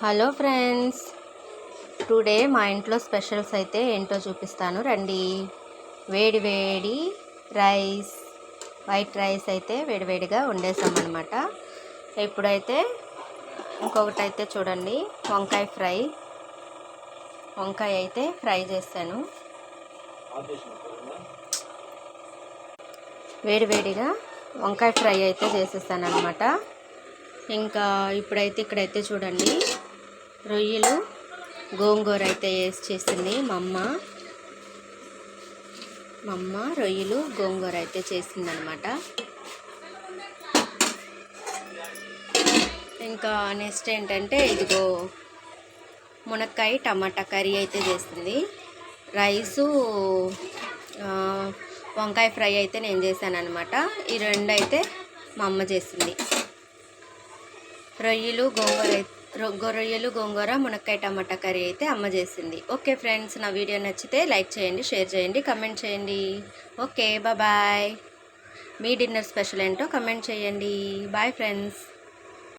Hello friends, today మా ఇంట్లో specials అయితే ఏంటో చూపిస్తాను రండి. వేడి వేడి రైస్, వైట్ రైస్ అయితే వేడివేడిగా వండేసామన్నమాట. ఇప్పుడైతే ఇంకొకటి అయితే చూడండి, వంకాయ అయితే ఫ్రై చేస్తాను. వేడివేడిగా వంకాయ ఫ్రై అయితే చేసేస్తాను అనమాట. ఇంకా ఇక్కడైతే చూడండి, రొయ్యలు గోంగూర అయితే వేసి చేసింది మా అమ్మ. రొయ్యలు గోంగూర అయితే చేసింది అనమాట. ఇంకా నెక్స్ట్ ఏంటంటే ఇదిగో మునక్కాయ టమాటా కర్రీ అయితే చేసింది. రైసు వంకాయ ఫ్రై అయితే నేను చేశాను అనమాట. ఈ రెండు అయితే మా అమ్మ చేసింది. రొయ్యలు గోంగూర మునక్కాయ టమాటా కర్రీ అయితే అమ్మ చేసింది. ఓకే ఫ్రెండ్స్, నా వీడియో నచ్చితే లైక్ చేయండి, షేర్ చేయండి, కమెంట్ చేయండి. Okay bye. మీ డిన్నర్ స్పెషల్ ఏంటో కమెంట్ చేయండి. Bye friends.